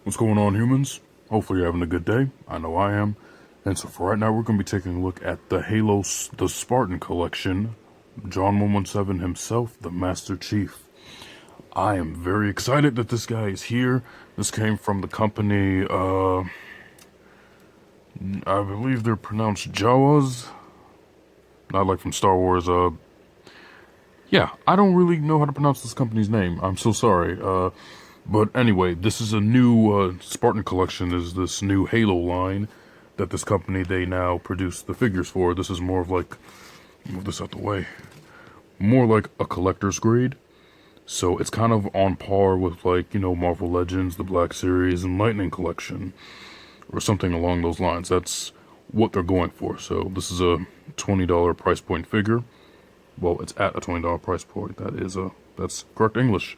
What's going on, humans? Hopefully you're having a good day. I know I am. And so for right now, we're going to be taking a look at the the Spartan collection. John 117 himself, the Master Chief. I am very excited that this guy is here. This came from the company, I believe they're pronounced Jawas. Not like from Star Wars, yeah, I don't really know how to pronounce this company's name. I'm so sorry. But anyway, this is a new Spartan collection. Is this new Halo line that this company they now produce the figures for? This is more of like, move this out the way, more like a collector's grade. So it's kind of on par with like, you know, Marvel Legends, the Black Series, and Lightning Collection, or something along those lines. That's what they're going for. So this is a $20 price point figure. Well, it's at a $20 price point. That's correct English.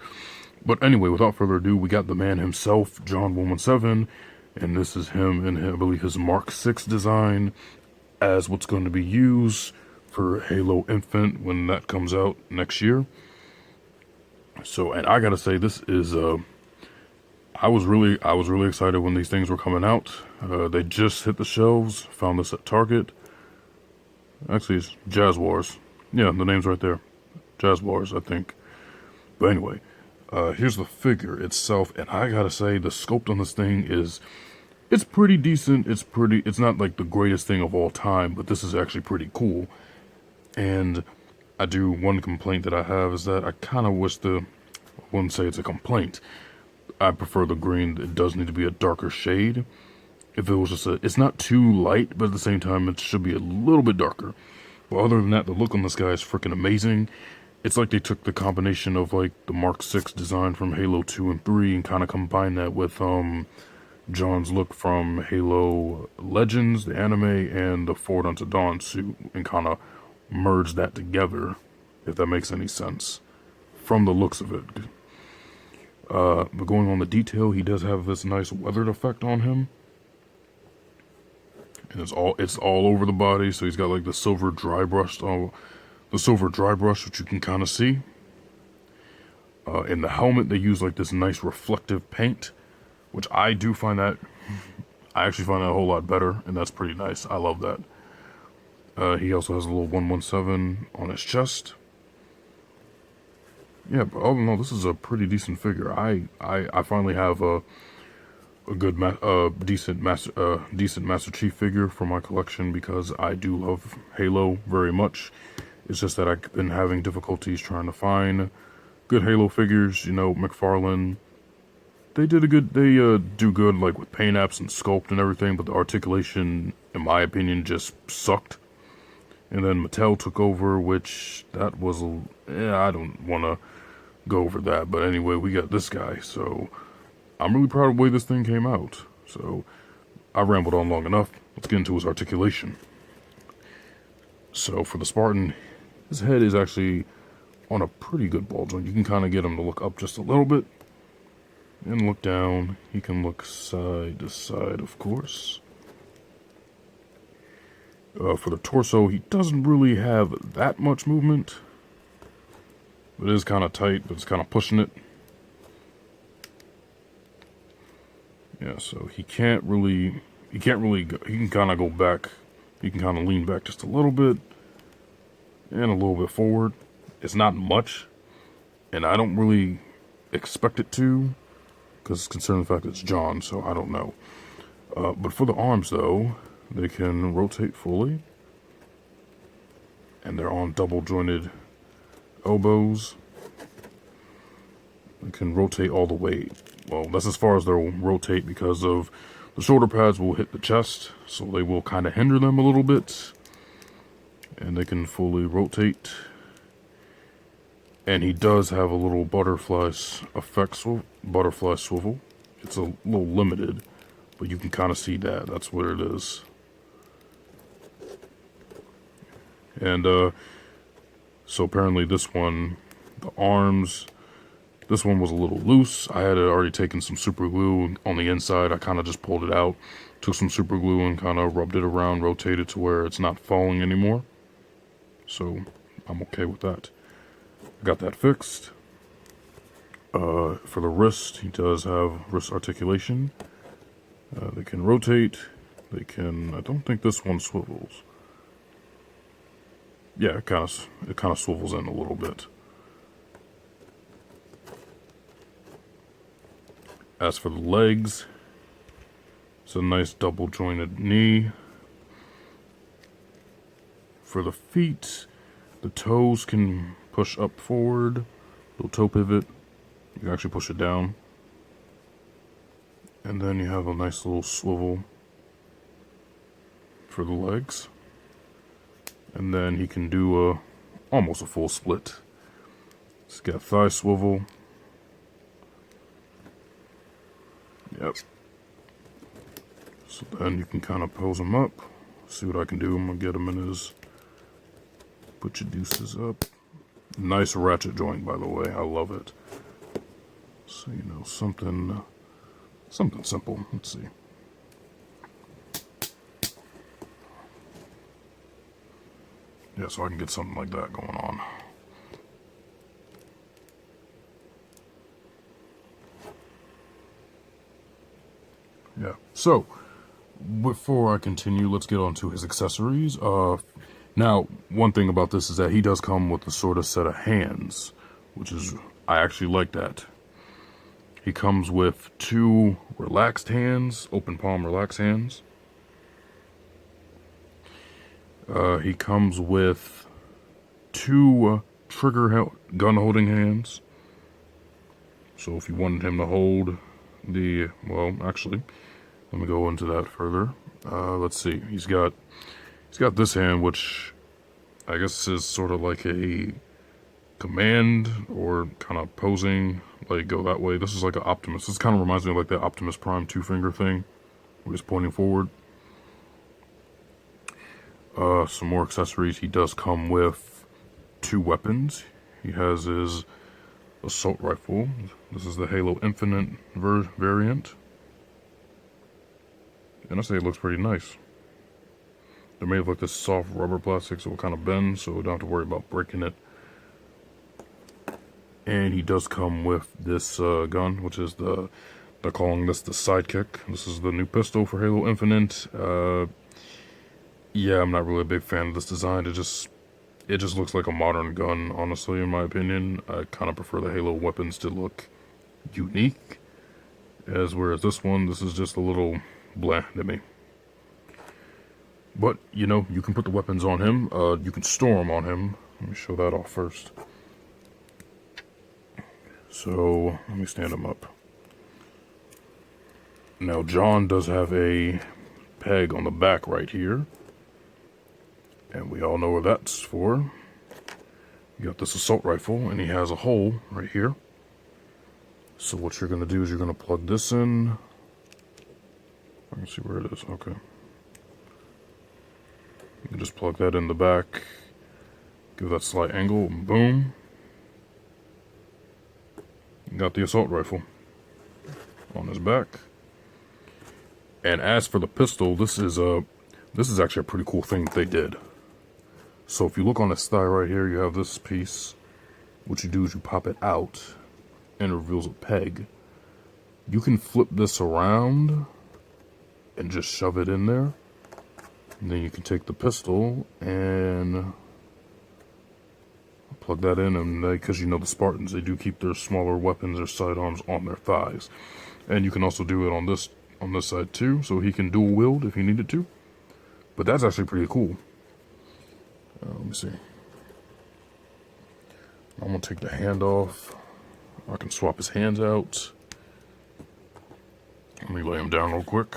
But anyway, without further ado, we got the man himself, John 117, and this is him in, I believe, his Mark 6 design as what's going to be used for Halo Infinite when that comes out next year. So, and I gotta say, this is, I was really excited when these things were coming out. They just hit the shelves, found this at Target. Actually, it's Jaguars. Yeah, the name's right there. Jaguars, I think. But anyway, here's the figure itself, and I gotta say, the sculpt on this thing it's pretty decent. It's not like the greatest thing of all time, but this is actually pretty cool. And one complaint that I have is that I kind of wish I wouldn't say it's a complaint. I prefer the green. It does need to be a darker shade. If it was just it's not too light, but at the same time, it should be a little bit darker. But other than that, the look on this guy is freaking amazing. It's like they took the combination of like the Mark 6 design from Halo 2 and 3 and kind of combined that with John's look from Halo Legends, the anime, and the Forward Unto Dawn suit, and kind of merged that together, if that makes any sense, from the looks of it. But going on the detail, he does have this nice weathered effect on him. And it's all over the body, so he's got like the silver dry brush, which you can kind of see. In the helmet, they use like this nice reflective paint, which I actually find that a whole lot better, and that's pretty nice. I love that. He also has a little 117 on his chest. Yeah, but other than all, this is a pretty decent figure. I finally have a good decent Master Chief figure for my collection because I do love Halo very much. It's just that I've been having difficulties trying to find good Halo figures. You know, McFarlane, they do good like with paint apps and sculpt and everything, but the articulation, in my opinion, just sucked. And then Mattel took over, which that was I don't want to go over that, but anyway, we got this guy, so I'm really proud of the way this thing came out. So I rambled on long enough. Let's get into his articulation. So for the Spartan, his head is actually on a pretty good ball joint. You can kind of get him to look up just a little bit and look down. He can look side to side, of course. For the torso, he doesn't really have that much movement. It is kind of tight, but it's kind of pushing it. Yeah, so he can't really go, he can kind of go back, he can kind of lean back just a little bit, and a little bit forward. It's not much, and I don't really expect it to, because considering the fact that it's John, so I don't know. But for the arms, though, they can rotate fully, and they're on double jointed elbows. They can rotate all the way. Well, that's as far as they'll rotate because of the shoulder pads will hit the chest, so they will kind of hinder them a little bit. And they can fully rotate. And he does have a little butterfly swivel. It's a little limited, but you can kind of see that. That's what it is. And so apparently this one, the arms, this one was a little loose. I had already taken some super glue on the inside. I kind of just pulled it out, took some super glue and kind of rubbed it around, rotated to where it's not falling anymore. So I'm okay with that. Got that fixed. For the wrist, he does have wrist articulation. They can rotate. They can. I don't think this one swivels. Yeah, it kind of swivels in a little bit. As for the legs, it's a nice double jointed knee. For the feet, the toes can push up forward, little toe pivot. You can actually push it down. And then you have a nice little swivel for the legs. And then he can do almost a full split. He's got thigh swivel. Yep. So then you can kind of pose him up. See what I can do. I'm going to get him in his... Put your deuces up. Nice ratchet joint, by the way. I love it. So, you know, something simple. Let's see. Yeah, so I can get something like that going on. Yeah. So, before I continue, let's get on to his accessories. Now, one thing about this is that he does come with a sort of set of hands, which is, I actually like that. He comes with 2 relaxed hands, open palm relaxed hands. He comes with 2 trigger gun holding hands. So if you wanted him to hold the, well, actually, let me go into that further. Let's see. He's got this hand, which I guess is sort of like a command or kind of posing, like go that way. This is like an Optimus. This kind of reminds me of like the Optimus Prime 2-finger thing, where he's pointing forward. Some more accessories. He does come with 2 weapons. He has his assault rifle. This is the Halo Infinite variant. And I say it looks pretty nice. They're made of like this soft rubber plastic, so it kind of bends, so we don't have to worry about breaking it. And he does come with this gun, which is they're calling this the Sidekick. This is the new pistol for Halo Infinite. Yeah, I'm not really a big fan of this design. It just looks like a modern gun, honestly, in my opinion. I kind of prefer the Halo weapons to look unique. Whereas this one, this is just a little blah to me. But, you know, you can put the weapons on him. You can store them on him. Let me show that off first. So, let me stand him up. Now, John does have a peg on the back right here. And we all know what that's for. You got this assault rifle, and he has a hole right here. So what you're going to do is you're going to plug this in. I can see where it is. Okay. You can just plug that in the back. Give that slight angle, and boom. You got the assault rifle on his back. And as for the pistol, this is actually a pretty cool thing that they did. So if you look on his thigh right here, you have this piece. What you do is you pop it out, and it reveals a peg. You can flip this around and just shove it in there. And then you can take the pistol and plug that in, and because you know the Spartans, they do keep their smaller weapons or sidearms on their thighs. And you can also do it on this side too, so he can dual wield if he needed to. But that's actually pretty cool. Let me see. I'm gonna take the hand off. I can swap his hands out. Let me lay him down real quick.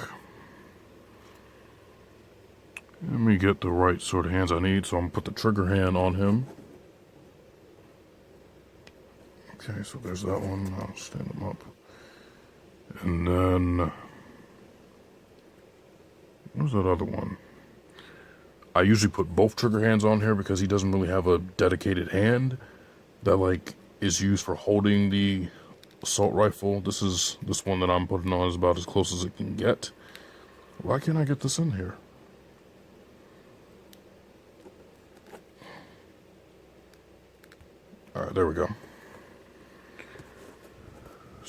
Let me get the right sort of hands I need, so I'm gonna put the trigger hand on him. Okay, so there's that one. I'll stand him up. And then, where's that other one? I usually put both trigger hands on here because he doesn't really have a dedicated hand that like is used for holding the assault rifle. This one that I'm putting on is about as close as it can get. Why can't I get this in here? Alright, there we go.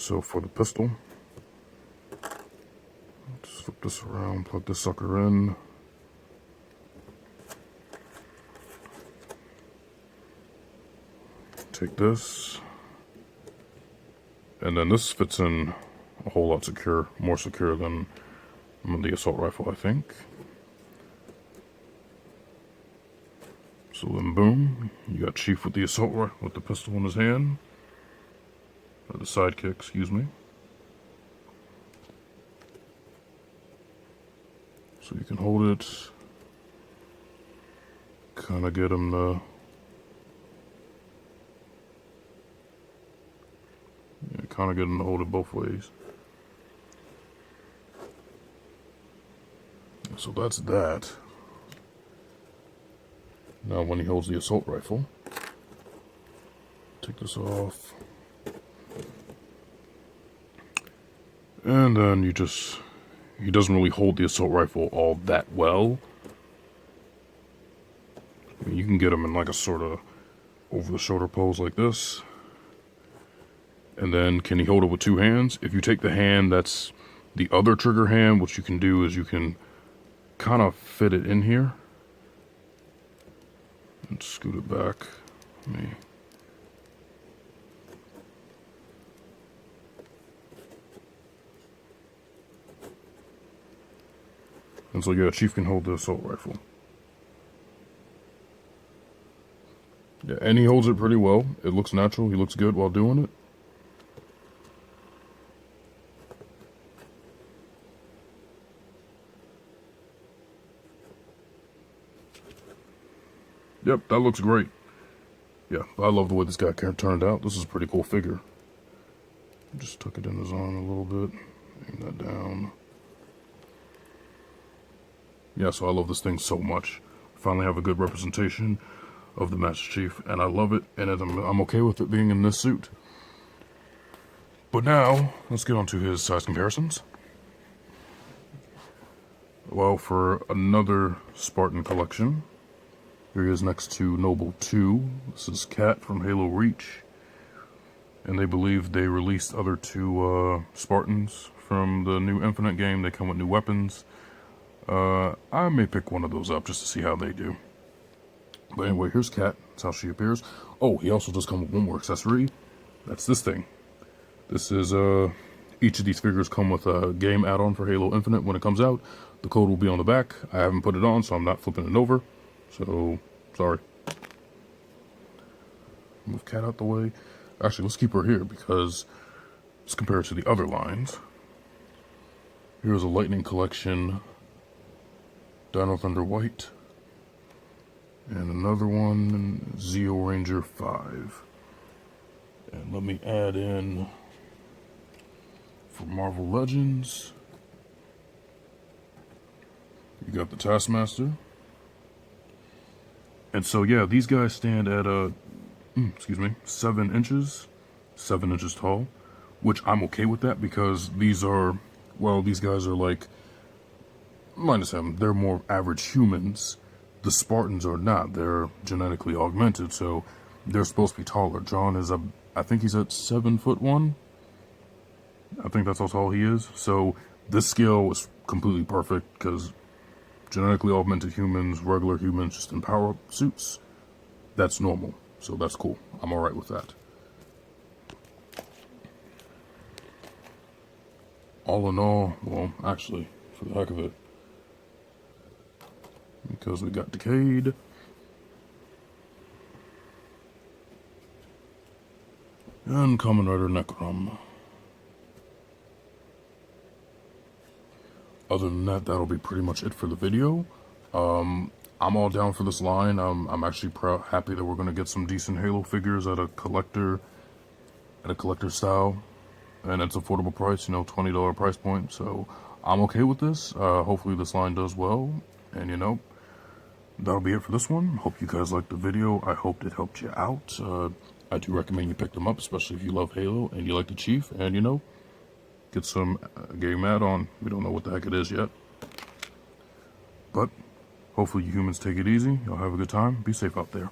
So for the pistol, just flip this around, plug this sucker in. Take this, and then this fits in a whole lot secure, more secure than the assault rifle, I think. So then boom, you got Chief with the assault rifle, with the pistol in his hand. Or the sidekick, excuse me. So you can hold it, kind of get him to... Yeah, kind of get him to hold it both ways. So that's that. Now when he holds the assault rifle, take this off. And then you just... He doesn't really hold the assault rifle all that well. I mean, you can get him in like a sort of over-the-shoulder pose like this. And then, can he hold it with two hands? If you take the hand that's the other trigger hand, what you can do is you can kind of fit it in here. And scoot it back. And so yeah, Chief can hold the assault rifle. Yeah, and he holds it pretty well. It looks natural. He looks good while doing it. Yep, that looks great. Yeah, I love the way this guy turned out. This is a pretty cool figure. Just tuck it in his arm a little bit. Aim that down. Yeah, so I love this thing so much. Finally have a good representation of the Master Chief, and I love it, and I'm okay with it being in this suit. But now, let's get on to his size comparisons. Well, for another Spartan collection, here he is next to Noble 2. This is Cat from Halo Reach. And they believe they released other two Spartans from the new Infinite game. They come with new weapons. I may pick one of those up just to see how they do. But anyway, here's Cat. That's how she appears. Oh, he also does come with one more accessory. That's this thing. This is, each of these figures come with a game add-on for Halo Infinite when it comes out. The code will be on the back. I haven't put it on, so I'm not flipping it over. So, sorry. Move Cat out the way. Actually, let's keep her here because let's compare it to the other lines. Here's a Lightning Collection Dino Thunder White. And another one, Zeo Ranger 5. And let me add in, for Marvel Legends, you got the Taskmaster. And so, yeah, these guys stand at, 7 inches. 7 inches tall. Which I'm okay with that because these are, well, these guys are like, minus them, they're more average humans. The Spartans are not. They're genetically augmented, so they're supposed to be taller. John is, I think he's at 7'1". I think that's how tall he is. So this scale is completely perfect because genetically augmented humans, regular humans, just in power suits, that's normal. So that's cool. I'm alright with that. All in all, well, actually, for the heck of it, because we got Decayed, and Kamen Rider Necrom. Other than that, that'll be pretty much it for the video. I'm all down for this line. I'm actually happy that we're going to get some decent Halo figures at a collector style, and it's affordable price, you know, $20 price point. So I'm okay with this. Hopefully this line does well, and you know, that'll be it for this one. Hope you guys liked the video. I hope it helped you out. I do recommend you pick them up, especially if you love Halo and you like the Chief, and you know, get some game add-on. We don't know what the heck it is yet. But hopefully you humans take it easy. Y'all have a good time. Be safe out there.